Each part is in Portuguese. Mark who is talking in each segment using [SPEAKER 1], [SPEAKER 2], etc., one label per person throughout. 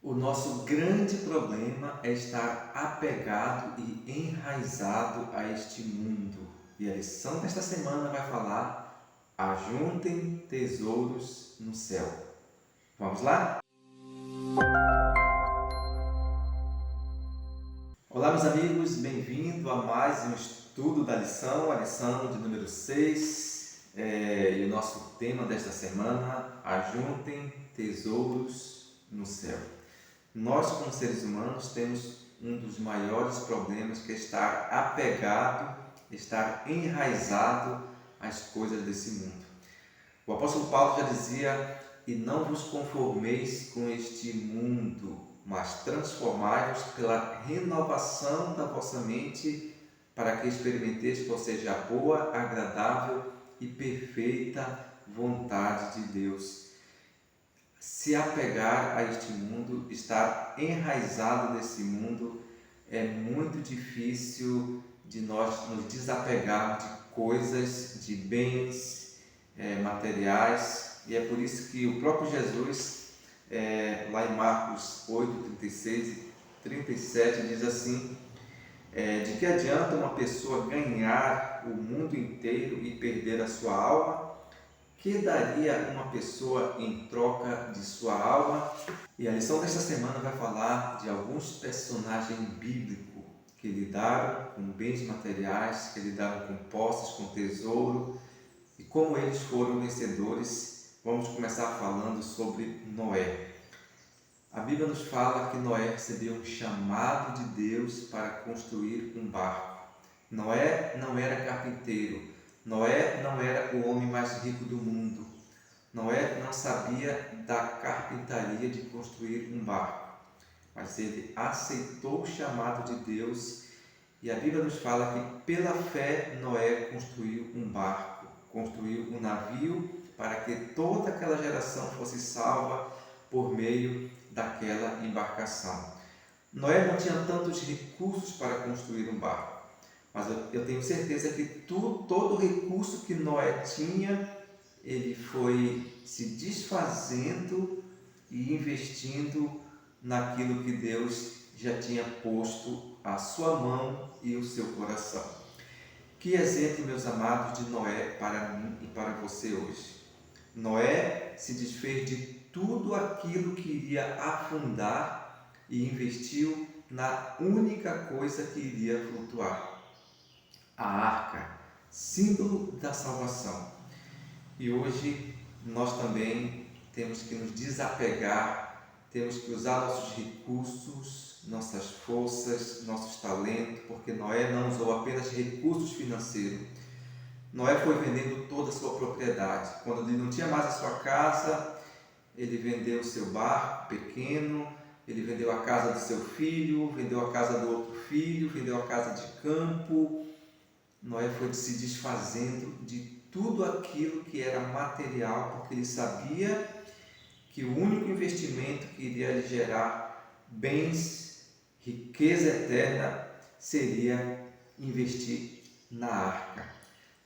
[SPEAKER 1] O nosso grande problema é estar apegado e enraizado a este mundo. E a lição desta semana vai falar: ajuntem tesouros no céu. Vamos lá? Olá, meus amigos, bem-vindo a mais um estudo da lição, a lição de número 6. E o nosso tema desta semana: ajuntem tesouros no céu. Nós, como seres humanos, temos um dos maiores problemas, que é estar apegado, estar enraizado às coisas desse mundo. O apóstolo Paulo já dizia: e não vos conformeis com este mundo, mas transformai-vos pela renovação da vossa mente, para que experimenteis qual seja a boa, agradável e perfeita vontade de Deus. Se apegar a este mundo, estar enraizado nesse mundo, é muito difícil de nós nos desapegarmos de coisas, de bens materiais, e é por isso que o próprio Jesus, lá em Marcos 8, 36 e 37, diz assim: de que adianta uma pessoa ganhar o mundo inteiro e perder a sua alma? Que daria uma pessoa em troca de sua alma? E a lição desta semana vai falar de alguns personagens bíblicos que lidaram com bens materiais, que lidaram com posses, com tesouro, e como eles foram vencedores. Vamos começar falando sobre Noé. A Bíblia nos fala que Noé recebeu um chamado de Deus para construir um barco. Noé não era carpinteiro. Noé não era o homem mais rico do mundo. Noé não sabia da carpintaria de construir um barco, mas ele aceitou o chamado de Deus, e a Bíblia nos fala que pela fé Noé construiu um barco, construiu um navio para que toda aquela geração fosse salva por meio daquela embarcação. Noé não tinha tantos recursos para construir um barco, mas eu tenho certeza que todo o recurso que Noé tinha, ele foi se desfazendo e investindo naquilo que Deus já tinha posto a sua mão e o seu coração. Que exemplo, meus amados, de Noé para mim e para você hoje. Noé se desfez de tudo aquilo que iria afundar e investiu na única coisa que iria flutuar: a arca, símbolo da salvação. E hoje nós também temos que nos desapegar, temos que usar nossos recursos, nossas forças, nossos talentos, porque Noé não usou apenas recursos financeiros. Noé foi vendendo toda a sua propriedade. Quando ele não tinha mais a sua casa, ele vendeu o seu barco pequeno, ele vendeu a casa do seu filho, vendeu a casa do outro filho, vendeu a casa de campo. Noé foi se desfazendo de tudo aquilo que era material, porque ele sabia que o único investimento que iria lhe gerar bens, riqueza eterna, seria investir na arca.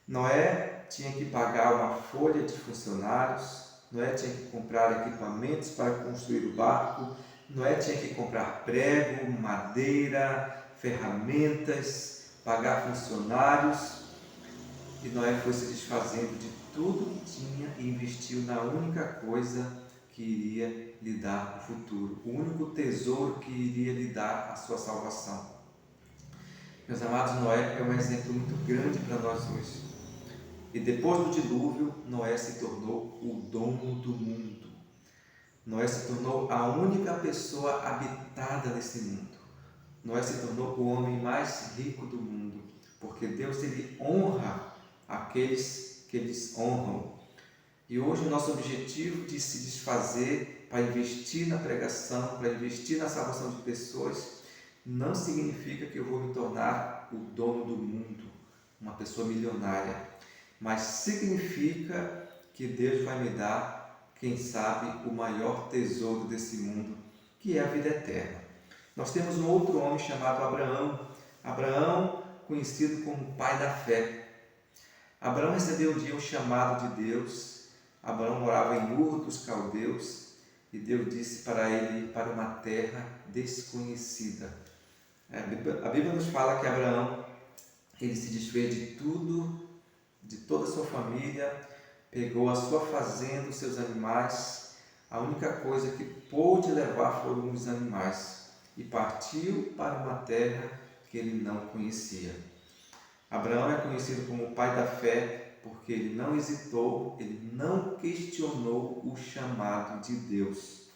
[SPEAKER 1] Noé tinha que pagar uma folha de funcionários, Noé tinha que comprar equipamentos para construir o barco, Noé tinha que comprar prego, madeira, ferramentas, pagar funcionários, e Noé foi se desfazendo de tudo que tinha e investiu na única coisa que iria lhe dar o futuro, o único tesouro que iria lhe dar a sua salvação. Meus amados, Noé é um exemplo muito grande para nós hoje. E depois do dilúvio, Noé se tornou o dono do mundo. Noé se tornou a única pessoa habitada nesse mundo. Noé se tornou o homem mais rico do mundo, porque Deus, ele honra aqueles que eles honram. E hoje o nosso objetivo de se desfazer para investir na pregação, para investir na salvação de pessoas, não significa que eu vou me tornar o dono do mundo, uma pessoa milionária, mas significa que Deus vai me dar, quem sabe, o maior tesouro desse mundo, que é a vida eterna. Nós temos um outro homem chamado Abraão. Abraão, conhecido como pai da fé. Abraão recebeu um dia um chamado de Deus. Abraão morava em Ur dos Caldeus. e Deus disse para ele ir para uma terra desconhecida. A Bíblia nos fala que Abraão, ele se desfez de tudo, de toda a sua família, pegou a sua fazenda, os seus animais, a única coisa que pôde levar foram os animais, e partiu para uma terra que ele não conhecia. Abraão é conhecido como o pai da fé, porque ele não hesitou, ele não questionou o chamado de Deus.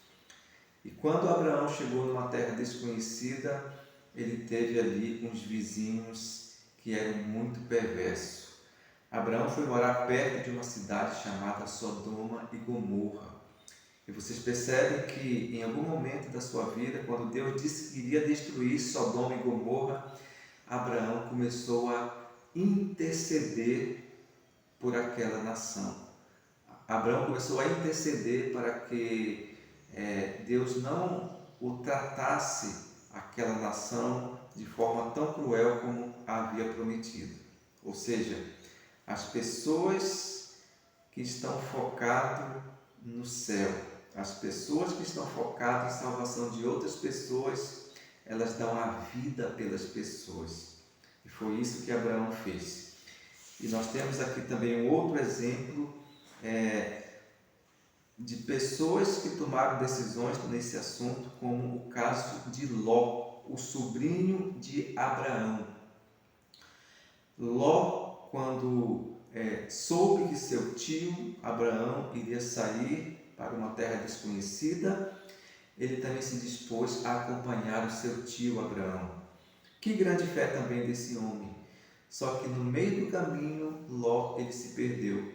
[SPEAKER 1] E quando Abraão chegou numa terra desconhecida, ele teve ali uns vizinhos que eram muito perversos. Abraão foi morar perto de uma cidade chamada Sodoma e Gomorra. E vocês percebem que em algum momento da sua vida, quando Deus disse que iria destruir Sodoma e Gomorra, Abraão começou a interceder por aquela nação. Abraão começou a interceder para que Deus não o tratasse, aquela nação, de forma tão cruel como havia prometido. Ou seja, as pessoas que estão focadas no céu, as pessoas que estão focadas em salvação de outras pessoas, elas dão a vida pelas pessoas. E foi isso que Abraão fez. E nós temos aqui também um outro exemplo de pessoas que tomaram decisões nesse assunto, como o caso de Ló, o sobrinho de Abraão. Ló, quando soube que seu tio Abraão iria sair para uma terra desconhecida, ele também se dispôs a acompanhar o seu tio Abraão. Que grande fé também desse homem! Só que no meio do caminho, Ló, ele se perdeu.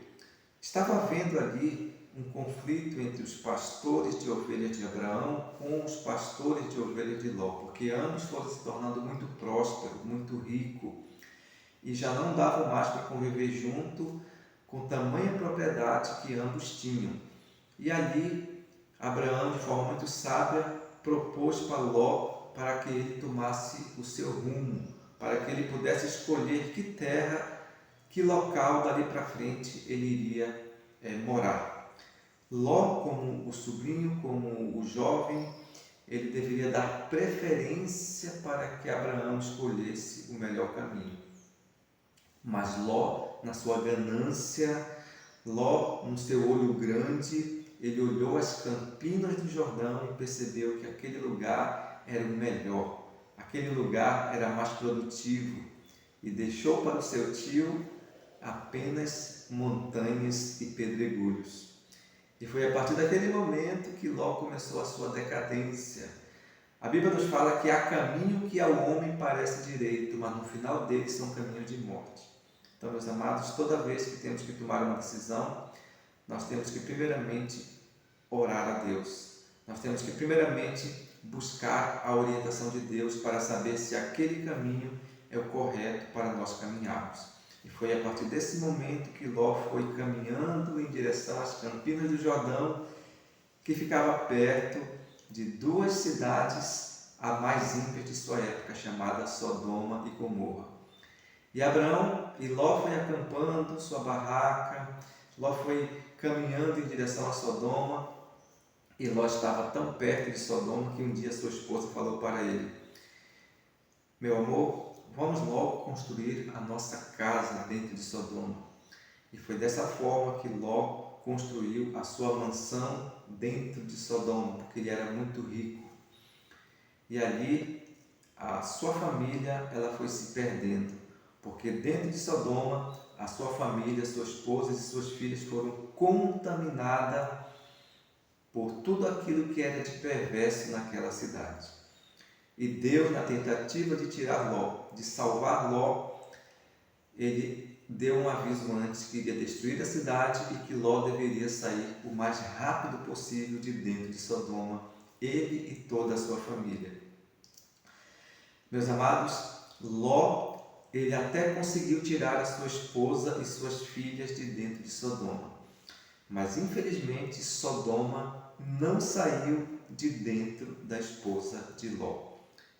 [SPEAKER 1] Estava havendo ali um conflito entre os pastores de ovelhas de Abraão com os pastores de ovelhas de Ló, porque ambos foram se tornando muito prósperos, muito ricos, e já não davam mais para conviver junto com tamanha propriedade que ambos tinham. E ali, Abraão, de forma muito sábia, propôs para Ló para que ele tomasse o seu rumo, para que ele pudesse escolher que terra, que local dali para frente ele iria morar. Ló, como o sobrinho, como o jovem, ele deveria dar preferência para que Abraão escolhesse o melhor caminho. Mas Ló, na sua ganância, Ló, no seu olho grande, ele olhou as campinas do Jordão e percebeu que aquele lugar era o melhor, aquele lugar era mais produtivo, e deixou para o seu tio apenas montanhas e pedregulhos. E foi a partir daquele momento que Ló começou a sua decadência. A Bíblia nos fala que há caminho que ao homem parece direito, mas no final dele são caminhos de morte. Então, meus amados, toda vez que temos que tomar uma decisão, nós temos que primeiramente orar a Deus. Nós temos que primeiramente buscar a orientação de Deus para saber se aquele caminho é o correto para nós caminharmos. E foi a partir desse momento que Ló foi caminhando em direção às campinas do Jordão, que ficava perto de duas cidades a mais ímpias de sua época, chamadas Sodoma e Gomorra. E Abraão e Ló foi acampando sua barraca, Ló foi caminhando em direção a Sodoma, e Ló estava tão perto de Sodoma que um dia sua esposa falou para ele: meu amor, vamos logo construir a nossa casa dentro de Sodoma. E foi dessa forma que Ló construiu a sua mansão dentro de Sodoma, porque ele era muito rico. E ali a sua família ela foi se perdendo, porque dentro de Sodoma a sua família, sua esposa e suas filhas foram contaminadas por tudo aquilo que era de perverso naquela cidade. E Deus, na tentativa de tirar Ló, de salvar Ló, ele deu um aviso antes que iria destruir a cidade e que Ló deveria sair o mais rápido possível de dentro de Sodoma, ele e toda a sua família. Meus amados, Ló, ele até conseguiu tirar a sua esposa e suas filhas de dentro de Sodoma, mas infelizmente Sodoma não saiu de dentro da esposa de Ló.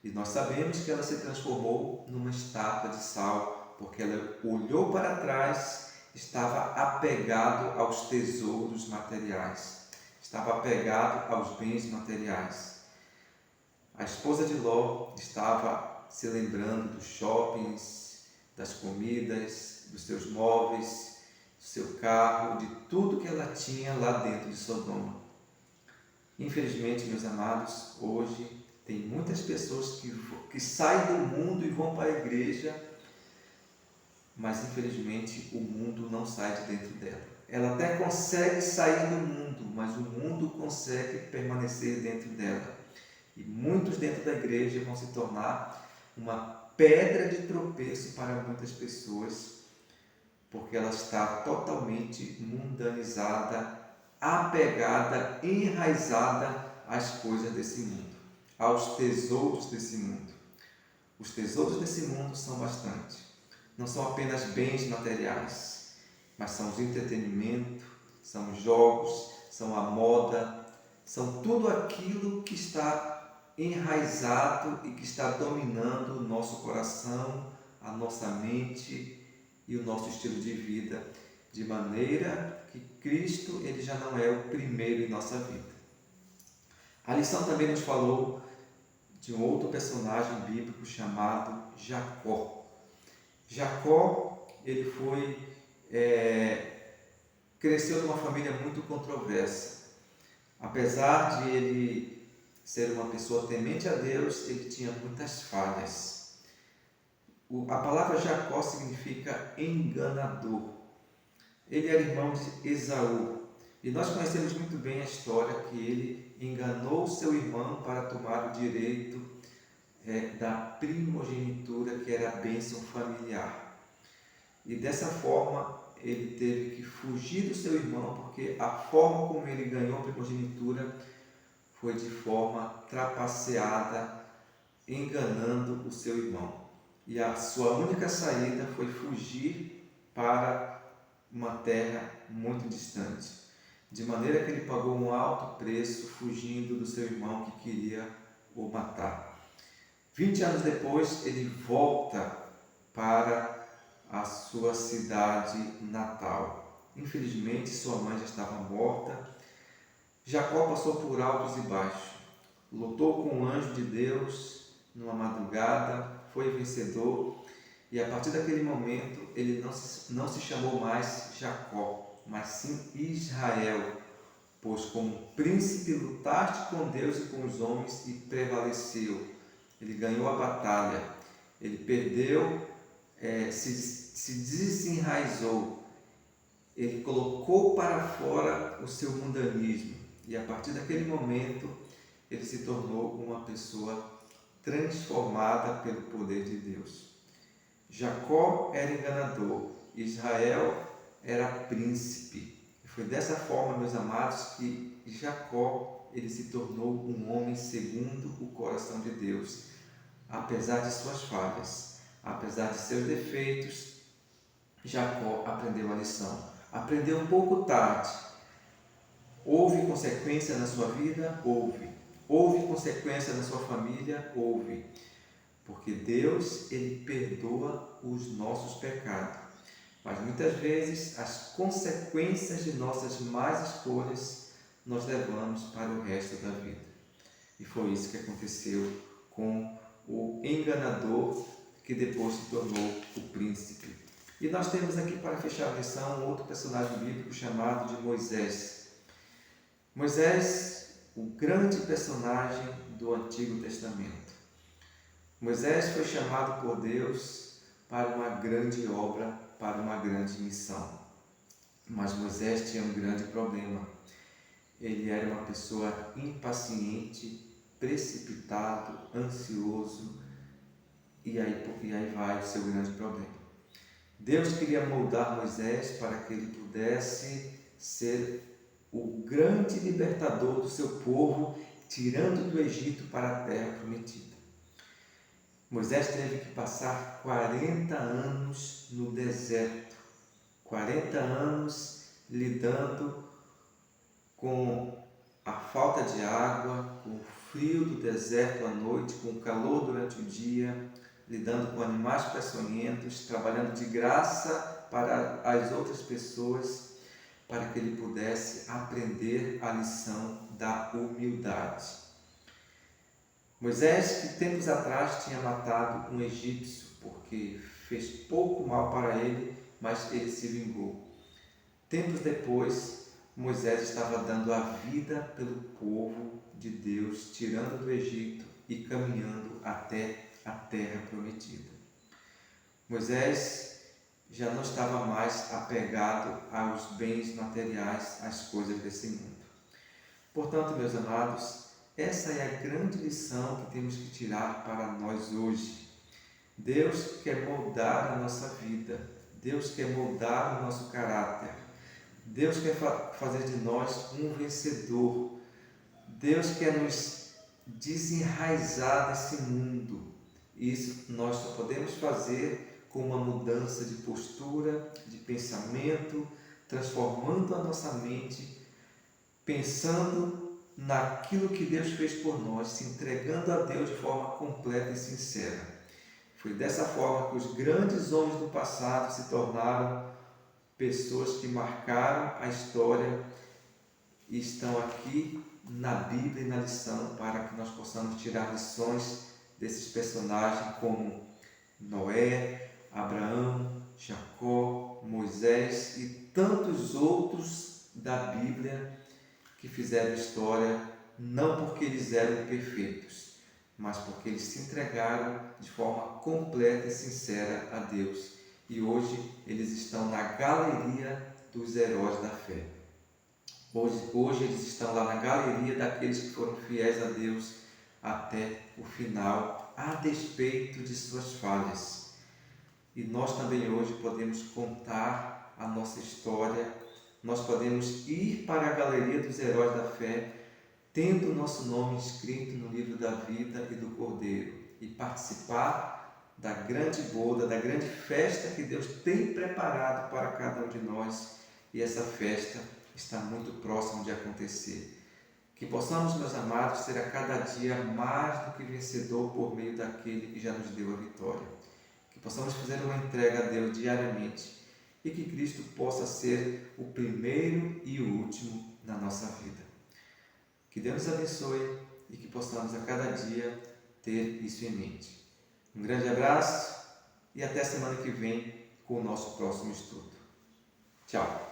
[SPEAKER 1] E nós sabemos que ela se transformou numa estátua de sal, porque ela olhou para trás, estava apegado aos tesouros materiais, estava apegado aos bens materiais. A esposa de Ló estava se lembrando dos shoppings, das comidas, dos seus móveis, do seu carro, de tudo que ela tinha lá dentro de Sodoma. Infelizmente, meus amados, hoje tem muitas pessoas que saem do mundo e vão para a igreja, mas infelizmente o mundo não sai de dentro dela. Ela até consegue sair do mundo, mas o mundo consegue permanecer dentro dela. E muitos dentro da igreja vão se tornar uma pedra de tropeço para muitas pessoas, porque ela está totalmente mundanizada, apegada, enraizada às coisas desse mundo, aos tesouros desse mundo. Os tesouros desse mundo são bastante. Não são apenas bens materiais, mas são os entretenimentos, são os jogos, são a moda, são tudo aquilo que está enraizado e que está dominando o nosso coração, a nossa mente e o nosso estilo de vida, de maneira que Cristo ele já não é o primeiro em nossa vida. A lição também nos falou de um outro personagem bíblico chamado Jacó. Jacó ele cresceu numa família muito controversa. Apesar de ele ser uma pessoa temente a Deus, ele tinha muitas falhas. A palavra Jacó significa enganador. Ele era irmão de Esaú. E nós conhecemos muito bem a história que ele enganou seu irmão para tomar o direito da primogenitura, que era a bênção familiar. E dessa forma ele teve que fugir do seu irmão, porque a forma como ele ganhou a primogenitura foi de forma trapaceada, enganando o seu irmão. E a sua única saída foi fugir para uma terra muito distante, de maneira que ele pagou um alto preço fugindo do seu irmão que queria o matar. 20 anos depois, ele volta para a sua cidade natal. Infelizmente, sua mãe já estava morta. Jacó passou por altos e baixos, lutou com o anjo de Deus numa madrugada, foi vencedor, e a partir daquele momento ele não se chamou mais Jacó, mas sim Israel, pois como príncipe lutaste com Deus e com os homens e prevaleceu. Ele ganhou a batalha, ele perdeu, se desenraizou, ele colocou para fora o seu mundanismo, e a partir daquele momento ele se tornou uma pessoa transformada pelo poder de Deus. Jacó era enganador, Israel era príncipe. E foi dessa forma, meus amados, que Jacó ele se tornou um homem segundo o coração de Deus. Apesar de suas falhas, apesar de seus defeitos, Jacó aprendeu a lição. Aprendeu um pouco tarde. Houve consequência na sua vida? Houve. Houve consequência na sua família? Houve. Porque Deus, ele perdoa os nossos pecados. Mas muitas vezes as consequências de nossas más escolhas nós levamos para o resto da vida. E foi isso que aconteceu com o enganador, que depois se tornou o príncipe. E nós temos aqui, para fechar a lição, outro personagem bíblico chamado de Moisés. Moisés, o grande personagem do Antigo Testamento. Moisés foi chamado por Deus para uma grande obra, para uma grande missão. Mas Moisés tinha um grande problema. Ele era uma pessoa impaciente, precipitado, ansioso, e aí vai o seu grande problema. Deus queria moldar Moisés para que ele pudesse ser o grande libertador do seu povo, tirando do Egito para a terra prometida. Moisés teve que passar 40 anos no deserto, 40 anos lidando com a falta de água, com o frio do deserto à noite, com o calor durante o dia, lidando com animais peçonhentos, trabalhando de graça para as outras pessoas, para que ele pudesse aprender a lição da humildade. Moisés, que tempos atrás tinha matado um egípcio porque fez pouco mal para ele, mas ele se vingou. Tempos depois, Moisés estava dando a vida pelo povo de Deus, tirando do Egito e caminhando até a terra prometida. Moisés já não estava mais apegado aos bens materiais, às coisas desse mundo. Portanto, meus amados, essa é a grande lição que temos que tirar para nós hoje. Deus quer moldar a nossa vida, Deus quer moldar o nosso caráter, Deus quer fazer de nós um vencedor, Deus quer nos desenraizar desse mundo. Isso nós só podemos fazer com uma mudança de postura, de pensamento, transformando a nossa mente, pensando naquilo que Deus fez por nós, se entregando a Deus de forma completa e sincera. Foi dessa forma que os grandes homens do passado se tornaram pessoas que marcaram a história e estão aqui na Bíblia e na lição para que nós possamos tirar lições desses personagens como Noé, Abraão, Jacó, Moisés e tantos outros da Bíblia que fizeram história não porque eles eram perfeitos, mas porque eles se entregaram de forma completa e sincera a Deus. E hoje eles estão na galeria dos heróis da fé. Hoje eles estão lá na galeria daqueles que foram fiéis a Deus até o final, a despeito de suas falhas. E nós também hoje podemos contar a nossa história, nós podemos ir para a galeria dos heróis da fé, tendo o nosso nome escrito no livro da vida e do Cordeiro, e participar da grande boda, da grande festa que Deus tem preparado para cada um de nós. E essa festa está muito próxima de acontecer. Que possamos, meus amados, ser a cada dia mais do que vencedor por meio daquele que já nos deu a vitória. Que possamos fazer uma entrega a Deus diariamente e que Cristo possa ser o primeiro e o último na nossa vida. Que Deus nos abençoe e que possamos a cada dia ter isso em mente. Um grande abraço e até semana que vem com o nosso próximo estudo. Tchau!